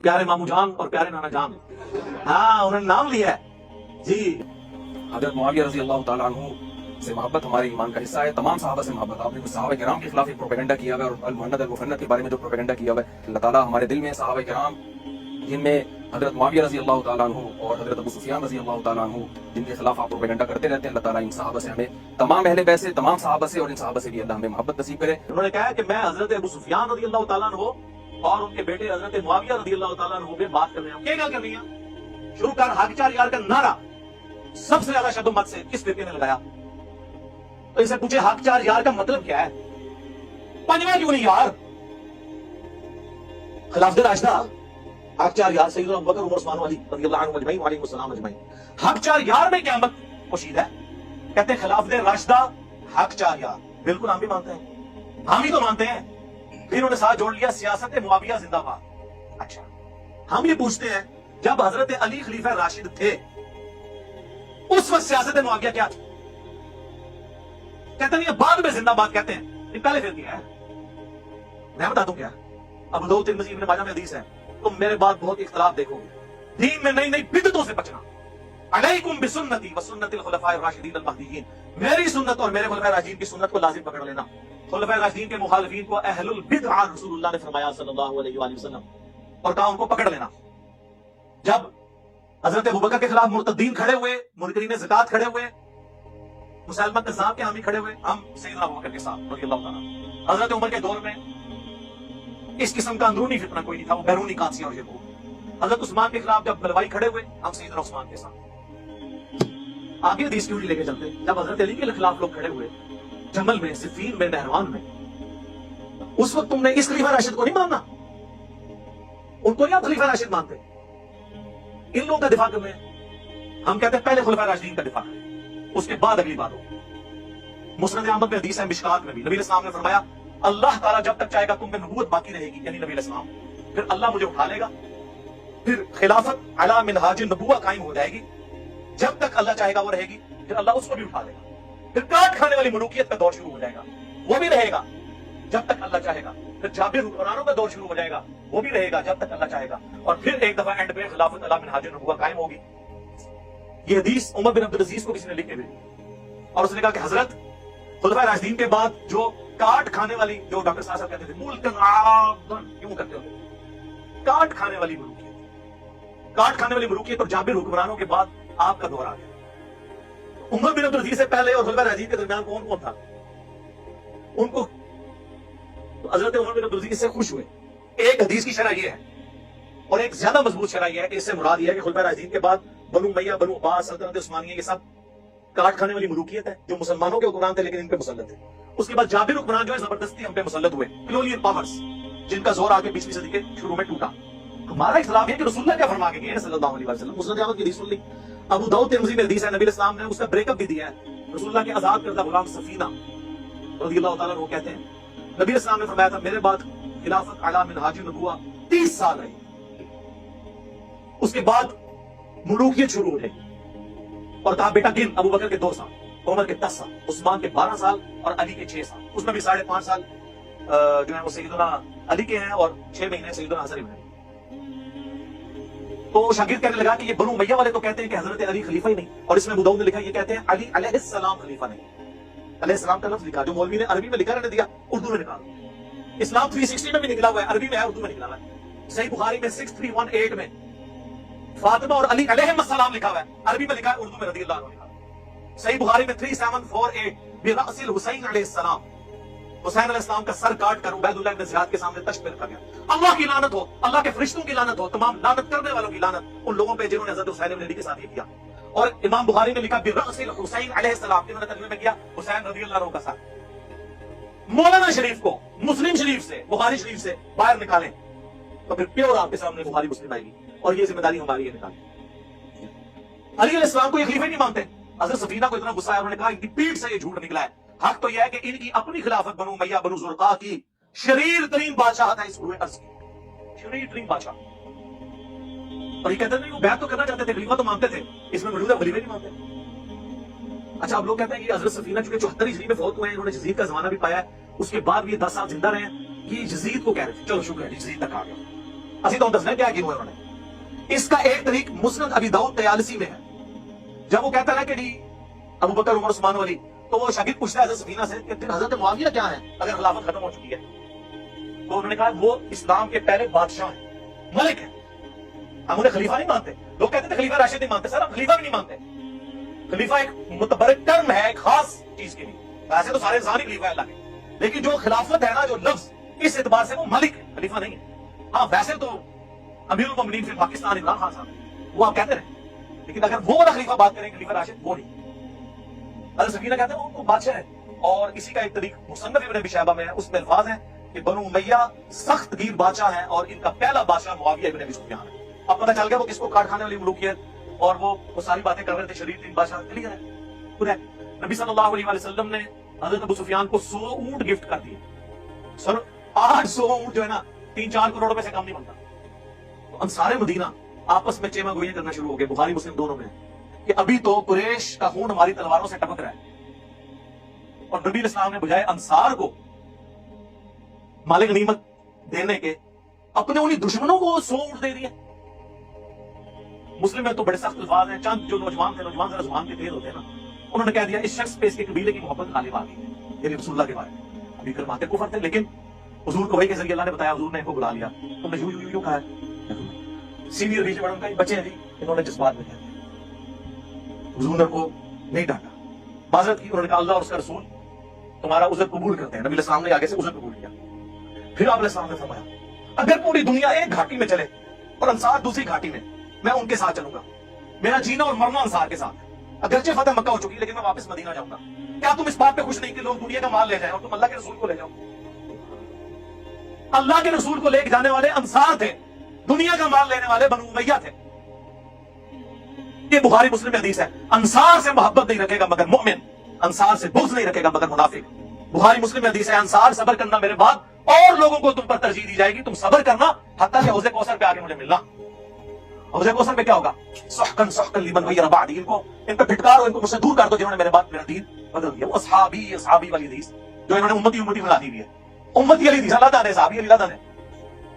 پیارے مامو جان اور پیارے نانا جان، ہاں انہوں نے نام لیا ہے جی۔ حضرت معاویہ رضی اللہ تعالیٰ عنہ سے محبت ہمارے ایمان کا حصہ ہے، تمام صحابہ سے محبت۔ آپ نے کچھ صحابہ کرام کے خلاف ایک پروپیگنڈا کیا ہوا ہے، اور المہند المفند کے بارے میں جو پروپیگنڈا کیا ہوا ہے، اللہ تعالیٰ ہمارے دل میں صحابہ کرام جن میں حضرت معاویہ رضی اللہ تعالیٰ عنہ اور حضرت ابو سفیان رضی اللہ تعالیٰ عنہ جن کے خلاف آپ پروپیگنڈا کرتے رہتے ہیں، اللہ تعالیٰ ان صحابہ سے ہمیں، تمام اہل بیت سے، تمام صحابہ سے اور ان صحابہ سے بھی اللہ ہمیں محبت نصیب کرے۔ انہوں نے کہا کہ میں حضرت ابو سفیان رضی اللہ تعالیٰ عنہ اور ان کے بیٹے حضرت معاویہ رضی اللہ تعالیٰ عنہ میں بات کر رہے ہیں۔ کیا گل کر رہی ہیں؟ شروع کر حق چار یار کا نعرہ سب سے زیادہ شد و مت سے کس فرقے نے لگایا؟ تو اسے پوچھے حق چار یار کا مطلب کیا ہے؟ پنجواں کیوں نہیں یار؟ خلافت راشدہ حق چار یار سیدنا ابوبکر عمر عثمان علی رضی اللہ عنہم اجمعین وعلیہم السلام اجمعین۔ حق چار یار میں قیامت پوشید ہے، کہتے ہیں خلافت راشدہ حق چار یار۔ بالکل ہم بھی مانتے ہیں، ہم ہی تو مانتے ہیں۔ پھر انہوں نے ساتھ جوڑ لیا سیاست معاویہ زندہ باد۔ اچھا ہم یہ پوچھتے ہیں جب حضرت علی خلیفہ راشد تھے اس وقت سیاست معاویہ کیا تھی؟ کہتے ہیں یہ بعد میں زندہ باد کہتے ہیں، یہ پہلے پھر کیا ہے؟ میں بتا دوں کیا اب دو تین مزید ابن ماجہ میں حدیث ہے، تم میرے بعد بہت اختلاف دیکھو گے، دین میں نئی نئی بدعتوں سے بچنا۔ علیکم بسنتی وسنت الخلفاء الراشدین المہدیین، میری سنت اور میرے خلفاء راشدین کی سنت کو لازم پکڑ لینا۔ خلفاء راشدین کے مخالفین کو اہل البدع رسول اللہ نے فرمایا صلی اللہ علیہ وآلہ وسلم، اور کہا ان کو پکڑ لینا۔ جب حضرت ابوبکر کے خلاف مرتدین کھڑے ہوئے، منکرین زکات کھڑے ہوئے، مسلمہ کذاب کے حامی کھڑے ہوئے، ہم سیدنا ابوبکر کے ساتھ رضی اللہ تعالیٰ۔ حضرت عمر کے دور میں اس قسم کا اندرونی فتنہ کوئی نہیں تھا، وہ بیرونی قادسیہ اور شرک۔ حضرت عثمان کے خلاف جب گلوائی کھڑے ہوئے، ہم سیدنا عثمان کے ساتھ۔ آگے حدیث کیوں نہیں لے کے چلتے؟ جب حضرت علی کے خلاف لوگ کھڑے ہوئے جمل میں، صفین میں، نہروان میں، اس وقت تم نے اس خلیفہ راشد کو نہیں ماننا؟ ان کو نہیں آپ خلیفہ راشد مانتے؟ ان لوگوں کا دفاع کر رہے ہیں۔ ہم کہتے ہیں پہلے خلفاء راشدین کا دفاع کریں، اس کے بعد اگلی بات ہو۔ مسند احمد میں حدیث ہے، مشکات میں بھی، نبی علیہ السلام نے فرمایا اللہ تعالیٰ جب تک چاہے گا تم میں نبوت باقی رہے گی، یعنی نبی علیہ السلام، پھر اللہ مجھے اٹھا لے گا، پھر خلافت علی منہاج النبوہ قائم ہو جائے گی۔ جب تک اللہ چاہے گا وہ رہے گی، پھر اللہ اس کو بھی اٹھا لے گا۔ پھر کاٹ کھانے والی ملوکیت کا دور شروع ہو جائے گا، وہ بھی رہے گا جب تک اللہ چاہے گا۔ پھر جابر حکمرانوں کا دور شروع ہو جائے گا، وہ بھی رہے گا جب تک اللہ چاہے گا۔ اور پھر ایک دفعہ اینڈ پہ خلافت علی منہاج النبوہ قائم ہوگی۔ یہ حدیث عمر بن عبدالعزیز کو کسی نے لکھی ہوئی، اور اس نے کہا کہ حضرت خلفاء راشدین کے بعد جو کاٹ کھانے والی، جو ڈاکٹر صاحب کہتے تھے ملکن عابدن، کیوں کرتے ہوتے کاٹ کھانے والی ملوکیت، کاٹ کھانے والی ملوکیت اور جابر حکمرانوں کے بعد آپ کا دور آ گیا۔ عمر بن عبدالعزیز سے پہلے اور خلفاء راشدین کے درمیان کون کون تھا؟ ان کو تو حضرت عمر بن عبدالعزیز سے خوش ہوئے۔ ایک حدیث کی شرح یہ ہے، اور ایک زیادہ مضبوط شرح یہ ہے کہ اس سے مراد یہ ہے کہ خلفاء راشدین کے بعد بنو امیہ، بنو عباس، سلطنت عثمانیہ، یہ سب کاٹ کھانے والی ملوکیت ہے جو مسلمانوں کے حکمران تھے لیکن ان پہ مسلط تھے۔ اس کے بعد جابر حکمران جو ہے زبردستی ہم پہ مسلط ہوئے، کلونیل پاورز، جن کا زور آگے 20ویں صدی کے شروع میں ٹوٹا۔ ہمارا اختلاف یہ کہ رسول اللہ کیا فرما کے گئے ہیں صلی اللہ علیہ وسلم۔ مسند احمد کی حدیث سن لی، ابو داؤد ترمذی میں حدیث ہے، نبی الاسلام نے اس کا بریک اپ بھی دیا ہے۔ رسول اللہ کے آزاد کردہ غلام سفینہ رضی اللہ تعالیٰ عنہ کہتے ہیں نبی الاسلام نے فرمایا تھا میرے بعد خلافت علی منہاج النبوہ 30 سال رہی، اس کے بعد ملوکیت شروع ہو جائے گی، اور کہا بیٹا گن، ابو بکر کے 2 سال، عمر کے 10 سال، عثمان کے 12 سال اور علی کے 6 سال، اس میں بھی 5.5 سال جو ہے وہ سیدنا علی کے ہیں اور 6 مہینے سیدنا حسن ابن علی۔ تو شاگرد کہنے لگا کہ یہ بنو امیہ والے تو کہتے ہیں کہ حضرت علی خلیفہ ہی نہیں، اور اس میں ابو داؤد نے لکھا یہ کہتے ہیں علی علیہ السلام خلیفہ نہیں۔ علیہ السلام کا لفظ لکھا جو مولوی نے عربی میں لکھا، رہنے دیا اردو میں نکالا۔ اسلام 360 میں بھی نکلا ہوا ہے، عربی میں ہے، اردو میں نکلا ہوا ہے۔ صحیح بخاری میں 6318 میں فاطمہ اور علی علیہ السلام لکھا ہوا ہے، عربی میں لکھا ہے، اردو میں رضی اللہ عنہ لکھا ہے۔ صحیح بخاری میں 3748 برأس الحسین علیہ السلام، حسین علیہ السلام کا سر کاٹ کر عبید اللہ ابن زیاد کے سامنے تشت پہ رکھا گیا۔ اللہ کی لعنت ہو، اللہ کے فرشتوں کی لعنت ہو، تمام لعنت کرنے والوں کی لعنت ان لوگوں پہ جنہوں نے حضرت حسین ابن علی کے ساتھ یہ کیا۔ اور امام بخاری نے لکھا برأس الحسین علیہ السلام، انہوں نے ترجمے میں کیا حسین رضی اللہ عنہ کا سر۔ مولانا شریف کو مسلم شریف سے، بخاری شریف سے باہر نکالیں تو پھر پیور آپ کے سامنے بخاری مسلم آئے گی، اور یہ ذمہ داری ہماری ہے نکالیں۔ علی علیہ السلام کو یہ خلیفہ نہیں مانتے۔ حضرت سفینہ کو اتنا غصہ ہے، انہوں نے کہا ان کی پیٹھ سے یہ جھوٹ نکلا ہے، حق تو یہ ہے کہ ان کی اپنی خلافت بنو امیہ بنو زرقاء کی شریر ترین بادشاہت ہے اس پورے عرض کی، شریر ترین بادشاہ۔ اور یہ کہتے ہیں نہیں وہ بیعت تو کرنا چاہتے تھے، خلیفہ تو مانتے تھے، اس میں موجودہ خلیفہ نہیں مانتے۔ اچھا اب لوگ کہتے ہیں کہ حضرت سفینہ چونکہ 74 ہجری میں فوت ہوئے ہیں، انہوں نے یزید کا زمانہ بھی پایا ہے، اس کے بعد بھی یہ 10 سال زندہ رہے ہیں، یہ یزید کو کہہ رہے تھے، چلو شکر ہے یزید تک آ گیا۔ اسی تو دسنا کیا کی ہوئے انہوں نے. اس کا ایک طریق مسند ابی داؤد طیالسی میں ہے. جب وہ کہتا ہے نا کہ جی ابو بکر عمر عثمان علی, تو وہ شاگرد پوچھتا ہے حضرت سفینہ سے کہ پھر حضرت معاویہ کیا ہے اگر خلافت ختم ہو چکی ہے؟ تو انہوں نے کہا وہ اسلام کے پہلے بادشاہ ہیں, ملک ہیں. ہم انہیں خلیفہ نہیں مانتے. لوگ کہتے تھے خلیفہ راشد نہیں مانتے. سر ہم خلیفہ بھی نہیں مانتے. خلیفہ ایک متبرک ٹرم ہے ایک خاص چیز کے لیے. ویسے تو سارے انسان ہی خلیفہ ہے اللہ کے, لیکن جو خلافت ہے نا, جو لفظ, اس اعتبار سے وہ ملک ہے, خلیفہ نہیں ہے. ہاں ویسے تو امیر المومنین فی پاکستان عمران خان صاحب وہ آپ کہتے رہے, لیکن اگر وہ والا خلیفہ بات کریں خلیفہ راشد, وہ نہیں. حضرت سفینہ کہتے ہیں وہ بادشاہ ہے. اور اسی کا ایک طریق مصنف ابن ابی شیبہ میں ہے, اس میں الفاظ ہیں کہ بنو امیہ سخت گیر بادشاہ ہیں اور ان کا پہلا بادشاہ معاویہ ابن ابی سفیان ہے. اب پتہ چل گیا وہ کس کو کاٹ کھانے والی ملوکیت اور وہ ساری باتیں کر رہے تھے شریف تین بادشاہ. کلیئر ہے خود ہے. نبی صلی اللہ علیہ وسلم نے حضرت ابو سفیان کو 100 اونٹ گفٹ کر دیے. سر 800 اونٹ جو ہے نا 3-4 کروڑ روپے سے کم نہیں بنتا. تو انصار مدینہ آپس میں چیما گوئیاں کرنا شروع ہو گئے, بخاری مسلم دونوں میں, کہ ابھی تو قریش کا خون ہماری تلواروں سے ٹپک رہا ہے. اور نبی اسلام نے بجائے انصار کو مال غنیمت دینے کے اپنے انہی دشمنوں کو 100 اونٹ دے دیے. مسلم میں تو بڑے سخت الفاظ ہیں. چند جو نوجوان تھے, نوجوان ذرا زبان کے تیز ہوتے ہیں نا, انہوں نے کہہ دیا اس شخص پہ اس کے قبیلے کی محبت غالب آ گئی ہے, یعنی رسول اللہ کے بارے میں. ابھی کرماتے کفر تھے, لیکن حضور کو وہی کے ذریعے اللہ نے بتایا, حضور نے ان کو بلا لیا. تم نے یوں کہا ہے. سینئر ریجن میں ان کا بچے ہیں جی, انہوں نے جذبات میں کہہ دیا. حضور نے ان کو نہیں ڈانٹا, معذرت کی. انہوں نے کہا اللہ اور اس کا رسول تمہارا عذر قبول کرتے ہیں. نبی علیہ السلام نے آگے سے عذر قبول کیا. پھر آپ علیہ السلام نے فرمایا اگر پوری دنیا ایک گھاٹی میں چلے اور انصار دوسری گھاٹی میں, میں ان کے ساتھ چلوں گا. میرا جینا اور مرنا انصار کے ساتھ. اگرچہ فتح مکہ ہو چکی لیکن میں واپس مدینہ جاؤں گا. کیا تم اس بات پہ خوش نہیں کہ لوگ دنیا کا مال لے جائیں اور تم اللہ کے رسول کو لے جاؤ؟ اللہ کے رسول کو لے کے جانے والے انصار تھے, دنیا کا مال لینے والے بنو امیہ تھے. یہ بخاری مسلم میں حدیث ہے. انصار سے محبت نہیں رکھے گا مگر مومن, انصار سے بغض نہیں رکھے گا مگر منافق. بخاری مسلم میں حدیث ہے انصار صبر کرنا میرے بعد اور لوگوں کو تم پر ترجیح دی جائے گی. تم صبر کرنا حتیٰ کہ حوض کوثر پہ آگے مجھے ملنا. حوض کوثر پہ کیا ہوگا؟ سحقن سحقن لمن غیر بعدی, ان پہ پھٹکار ہو, ان کو مجھ سے دور کر دو جنہوں نے میرے بعد میرا دین بدل دیا. وہ اصحابی والی حدیث جو انہوں نے امتی بنا دی ہوئی ہے. امتی والی حدیث اللہ تعالی صحابی اللہ تعالی.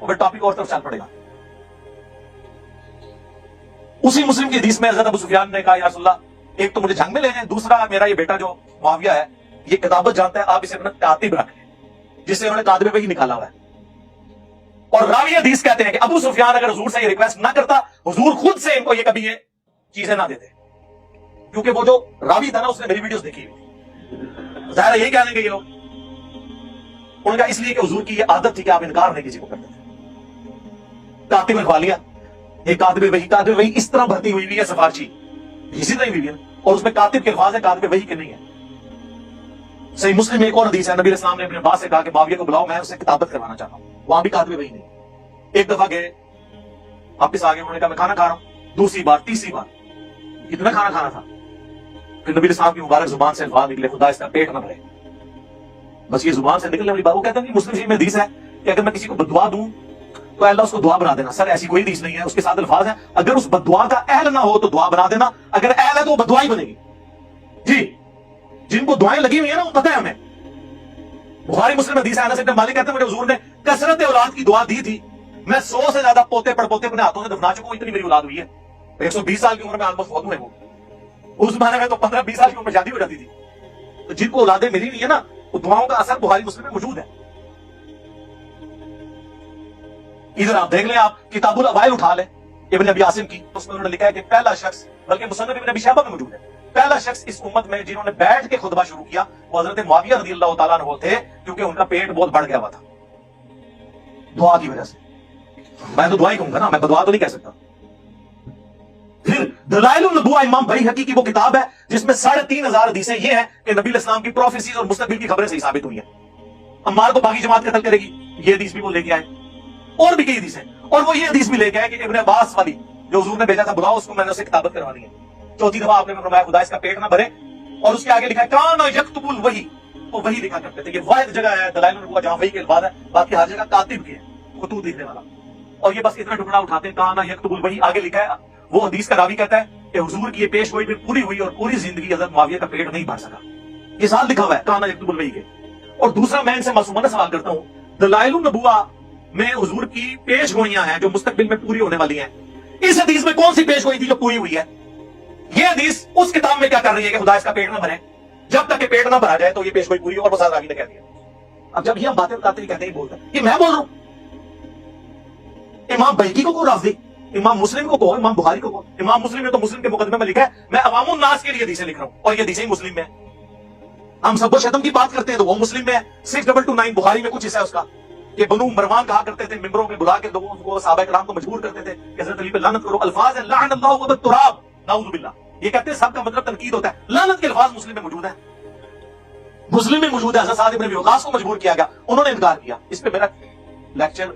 وہ پھر ٹاپک اور طرف چل پڑے گا. اسی مسلم کی حدیث میں حضرت ابو سفیان نے کہا یا رسول اللہ, ایک تو مجھے جنگ میں لے جائیں, دوسرا میرا یہ بیٹا جو معاویہ ہے یہ کتابت جانتا ہے, آپ اسے اپنا کاتب رکھ لیں, جس سے انہوں نے کاتب پہ ہی نکالا ہوا ہے. اور راوی حدیث کہتے ہیں کہ ابو سفیان اگر حضور سے یہ ریکویسٹ نہ کرتا, حضور خود سے ان کو یہ کبھی یہ چیزیں نہ دیتے, کیونکہ وہ جو راوی تھا نا اس نے میری ویڈیوز دیکھی ہوئی. ظاہر یہی کہہ لیں گے یہ لوگ. انہوں نے کہا اس لیے کہ حضور کی یہ عادت تھی کہ آپ انکار نہیں کسی کو کرتے تھے. کاتب لکھوا لیا, یہ کاتب وحی اس طرح بھرتی ہوئی ہے سفارشی, اسی طرح ہوئی ہے, اور اس میں کاتب کے الفاظ ہے, کاتب وحی کے نہیں ہے. صحیح مسلم میں ایک اور حدیث ہے, نبی علیہ السلام نے اپنے عباس سے کہا کہ معاویہ کو بلاؤ, میں اسے کتابت کروانا چاہتا ہوں. وہاں بھی کاتب وحی نہیں. ایک دفعہ گئے, واپس آگے, انہوں نے کہا میں کھانا کھا رہا ہوں. دوسری بار, تیسری بار, کتنا کھانا کھانا تھا. پھر نبی علیہ السلام کی مبارک زبان سے الفاظ نکلے, خدا اس کا پیٹ نہ بھرے. بس یہ زبان سے نکلنے والی بات. وہ کہتے ہیں مسلم شریف میں حدیث ہے کہ اگر میں کسی کو بدعا دوں تو اللہ اس کو دعا بنا دینا. سر ایسی کوئی حدیث نہیں ہے. اس کے ساتھ الفاظ ہیں اگر اس بدعا کا اہل نہ ہو تو دعا بنا دینا, اگر اہل ہے تو وہ بدعا ہی بنے گی. جی جن کو دعائیں لگی ہوئی ہیں نا وہ پتہ ہے ہمیں. بخاری مسلم حدیث ہے, انس بن مالک کہتے ہیں مجھے حضور نے کثرت اولاد کی دعا دی تھی, میں 100 سے زیادہ پوتے پڑپوتے اپنے ہاتھوں سے دفنا چکا ہوں, اتنی میری اولاد ہوئی ہے. 120 سال کی عمر میں آلموسٹ فوت ہوئے. وہ اس زمانے میں تو 15-20 سال کی عمر میں شادی ہو جاتی تھی. تو جن کو اولادیں ملی ہوئی ہے نا, وہ دعاؤں کا اثر بخاری مسلم میں موجود ہے. ادھر آپ دیکھ لیں, آپ کتاب الاوائل اٹھا لیں ابن ابی عاصم کی, اس میں انہوں نے لکھا ہے کہ پہلا شخص, بلکہ مصنف ابن ابی شیبہ میں موجود ہے, پہلا شخص اس امت میں جنہوں نے بیٹھ کے خطبہ شروع کیا وہ حضرت معاویہ رضی اللہ تعالیٰ عنہ تھے, کیونکہ ان کا پیٹ بہت بڑھ گیا ہوا تھا دعا کی وجہ سے. میں تو دعا ہی کہوں گا نا, میں بدعا تو نہیں کہہ سکتا. پھر دلائل النبوہ امام بیہقی کی وہ کتاب ہے جس میں 3500 حدیثیں یہ ہیں کہ نبی علیہ السلام کی پروفیسیز اور مستقبل کی خبریں صحیح ثابت ہوئی ہیں. عمار کو باقی جماعت قتل کرے گی, یہ حدیث بھی وہ لے کے آئے, اور بھی کئی حدیثیں. اور وہ یہ حدیث بھی لے کے آئے کہ ابن عباس والی جو حضور نے بھیجا تھا, بلاؤ اس کو, میں نے اسے کتابت کروانی ہے. چوتھی دفعہ آپ نے فرمایا خدا اس کا پیٹ نہ بھرے, اور اس کے آگے لکھا ہے کانا یکتب الوحی, وہ وہی لکھا کرتے تھے. یہ واحد جگہ ہے دلائل النبوہ جہاں وحی کے الفاظ ہیں, باقی ہر جگہ کاتب کے ہیں, خطوط لکھنے والا. اور یہ بس اتنا ٹکڑا اٹھاتے ہیں کانا یکتب الوحی, آگے لکھا ہے. وہ حدیث کا راوی کہتا ہے کہ حضور کی یہ پیش گوئی پھر پوری ہوئی اور پوری زندگی حضرت معاویہ کا پیٹ نہیں بھر سکا. یہ ساتھ لکھا ہوا ہے کانا یکتب الوحی کے. اور دوسرا میں ان سے معصومانہ سوال کرتا ہوں, دلائل النبوہ میں حضور کی پیش گوئیاں ہیں جو مستقبل میں پوری ہونے والی ہیں. اس حدیث میں کون سی پیش گوئی تھی جو پوری ہوئی ہے؟ یہ حدیث اس کتاب میں کیا کر رہی ہے کہ خدا اس کا پیٹ نہ بھرے، جب تک کہ پیٹ نہ بھرا جائے تو یہ پیش گوئی پوری. اور وہ راوی نے کہہ دیا. اب جب یہ ہم باتیں بتاتے ہیں کہتے ہیں بولتا ہے یہ میں بول رہا ہوں. امام بہقی کو رافضی، امام مسلم کو کہو، امام بخاری کو کہو. امام مسلم نے تو مسلم کے مقدمے میں لکھا ہے میں عوام الناس کے لیے حدیثیں لکھ رہا ہوں، اور یہ حدیثیں مسلم میں ہیں. ہم سب و شتم کی بات کرتے ہیں تو وہ مسلم میں ہے. 6229 بخاری میں کچھ حصہ ہے اس کا کہ بنو مروان کہا کرتے تھے ممبروں میں بلا کے لوگوں کو، صحابہ کرام کو مجبور کرتے تھے کہ حضرت علی پہ لعنت کرو. الفاظ ہے لعن اللہ و بالتراب، نعوذ باللہ. یہ کہتے ہیں سب کا مطلب تنقید ہوتا ہے. لعنت کے الفاظ مسلم میں موجود ہیں، مسلم میں موجود ہے. حضرت سعد بن ابی وقاص کو مجبور کیا گیا، انہوں نے انکار کیا. اس پہ میرا لیکچر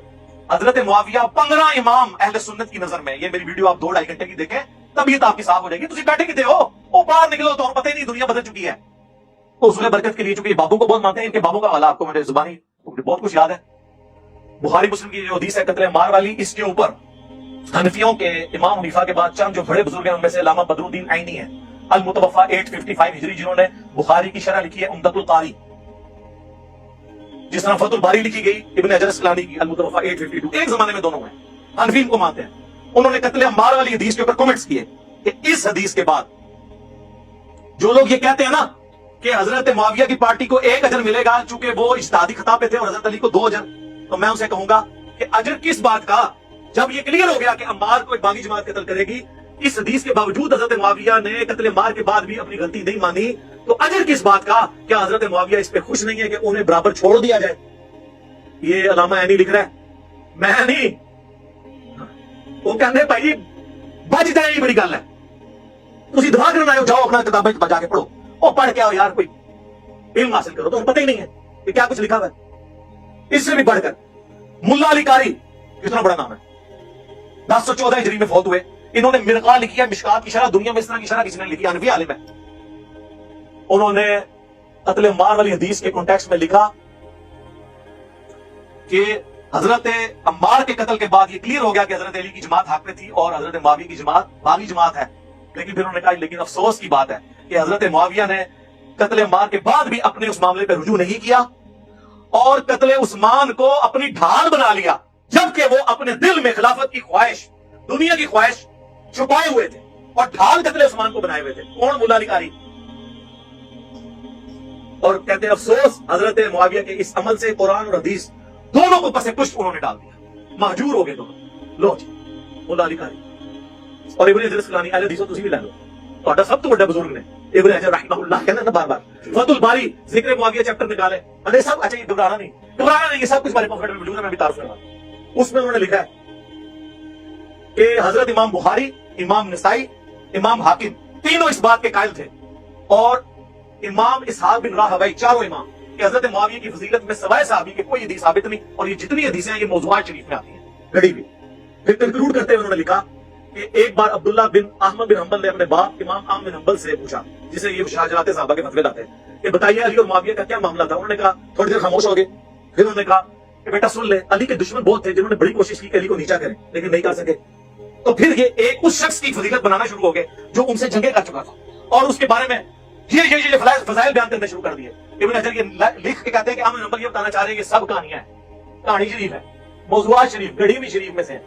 حضرت معاویہ 15 امام اہل سنت کی نظر میں، یہ میری ویڈیو آپ 2-2.5 گھنٹے کی دیکھیں طبیعت آپ کی صاف ہو جائے گی. تسی بیٹھے کتے ہو؟ وہ باہر نکلو تو پتہ ہی نہیں دنیا بدل چکی ہے. تو اصول برکت کے لیے چونکہ بابوں کو بہت مانتے ہیں، ان کے بابوں کا حوالہ آپ کو میرے زبانی بہت کچھ یاد ہے. بخاری مسلم کی جو حدیث ہے قتل عمار والی، اس کے اوپر حنفیوں کے امام حنیفہ کے بعد چند جو بڑے بزرگ ہیں ان میں سے علامہ بدر الدین عینی ہیں المتوفا 855 ہجری، جنہوں نے بخاری کی شرح لکھی ہے عمدۃ القاری، جس طرح فتح الباری لکھی گئی ابن حجر اسقلانی کی المتوفا 852. ایک زمانے میں دونوں ہیں، حنفی ان کو مانتے ہیں. انہوں نے قتل عمار والی حدیث کے اوپر کمنٹس کیے کہ اس حدیث کے بعد جو لوگ یہ کہتے ہیں نا کہ حضرت معاویہ کی پارٹی کو 1 اجر ملے گا چونکہ وہ اجتہادی خطا پہ تھے اور حضرت علی کو 2 اجر، تو میں ان سے کہوں گا کہ اجر کس بات کا؟ جب یہ کلیئر ہو گیا کہ عمار کو ایک باغی جماعت قتل کرے گی، اس حدیث کے باوجود حضرت معاویہ نے قتل عمار کے بعد بھی اپنی غلطی نہیں مانی، تو اجر کس بات کا؟ کیا حضرت معاویہ اس پہ خوش نہیں ہے کہ انہیں برابر چھوڑ دیا جائے؟ یہ علامہ عینی لکھ رہا ہے، میں نہیں. وہ کہنے بھائی بچ جائے، یہ بڑی گل ہے. تسی دعا کرنا آئے ہو، جاؤ اپنا کتابیں بجا کے پڑھو، اور پڑھ کے آؤ یار، کوئی علم حاصل کرو. تو پتہ ہی نہیں ہے کہ کیا کچھ لکھا ہوا ہے. اس سے بھی بڑھ کر ملا علی قاری، کتنا بڑا نام ہے، 1014 ہجری میں فوت ہوئے. انہوں نے مرقاہ لکھی ہے، مشکات کی شرح. دنیا میں اس طرح کی شرح کسی نے لکھی، حنفی عالم ہے. انہوں نے قتل عمار والی حدیث کے کانٹیکسٹ میں لکھا کہ حضرت عمار کے قتل کے بعد یہ کلیئر ہو گیا کہ حضرت علی کی جماعت حق پہ تھی اور حضرت معاویہ کی جماعت باغی جماعت ہے. لیکن پھر انہوں نے کہا لیکن افسوس کی بات ہے کہ حضرت معاویہ نے قتل عمار کے بعد بھی اپنے اس معاملے پہ رجوع نہیں کیا اور قتل عثمان کو اپنی ڈھال بنا لیا، جبکہ وہ اپنے دل میں خلافت کی خواہش، دنیا کی خواہش چھپائے ہوئے تھے اور ڈھال قتل عثمان کو بنائے ہوئے تھے. کون؟ ملا علی قاری. اور کہتے ہیں افسوس حضرت معاویہ کے اس عمل سے قرآن اور حدیث دونوں کو پس پشت انہوں نے ڈال دیا، مہجور ہو گئے دونوں. لو جی ملا علی قاری اور ابن حجر اسقلانی، اہل حدیث تسی بھی لے لو، تہاڈا سب تو بڑا بزرگ نے ابن حجر رحمہ اللہ کہنا نا بار بار. فتح الباری ذکر معاویہ چیپٹر نکالے، ارے سب اچھا، یہ گھبرانا نہیں، یہ سب کچھ ہمارے پاکٹ میں موجود ہے، میں بھی تعارف کروں گا. اس میں انہوں نے لکھا ہے کہ حضرت امام بخاری، امام نسائی، امام حاکم تینوں اس بات کے قائل تھے، اور امام اسحاق بن راہوی، چاروں امام، کہ حضرت معاویہ کی فضیلت میں سوائے صحابی کے کوئی حدیث ثابت نہیں، اور یہ جتنی حدیثیں ہیں یہ موضوعات شریف میں آتی ہیں گھڑی بھی. پھر کنکلوڈ کرتے ہوئے انہوں نے لکھا کہ ایک بار عبداللہ بن احمد بن حنبل نے اپنے باپ امام احمد بن حنبل سے پوچھا، جسے یہ شاہجلاتے صحابہ کے فتوے لاتے ہیں، کہ بتائیے علی اور معاویہ کا کیا معاملہ تھا. انہوں نے کہا، تھوڑی دیر خاموش ہو گئے. پھر انہوں نے کہا کہ بیٹا سن لے، علی کے دشمن بہت تھے جنہوں نے بڑی کوشش کی کہ علی کو نیچا کریں لیکن نہیں کر سکے. تو پھر یہ ایک اس شخص کی فضیلت بنانا شروع ہو گئے جو ان سے جنگیں کر چکا تھا، اور اس کے بارے میں یہ فضائل بیان کرنے شروع کر دیے. ابن حجر یہ لکھ کے کہتے ہیں کہ احمد بن حنبل یہ بتانا چاہ رہے ہیں کہ سب کہانیاں ہیں، کہانی شریف ہے، موضوعات شریف، گڑھی بھی شریف میں سے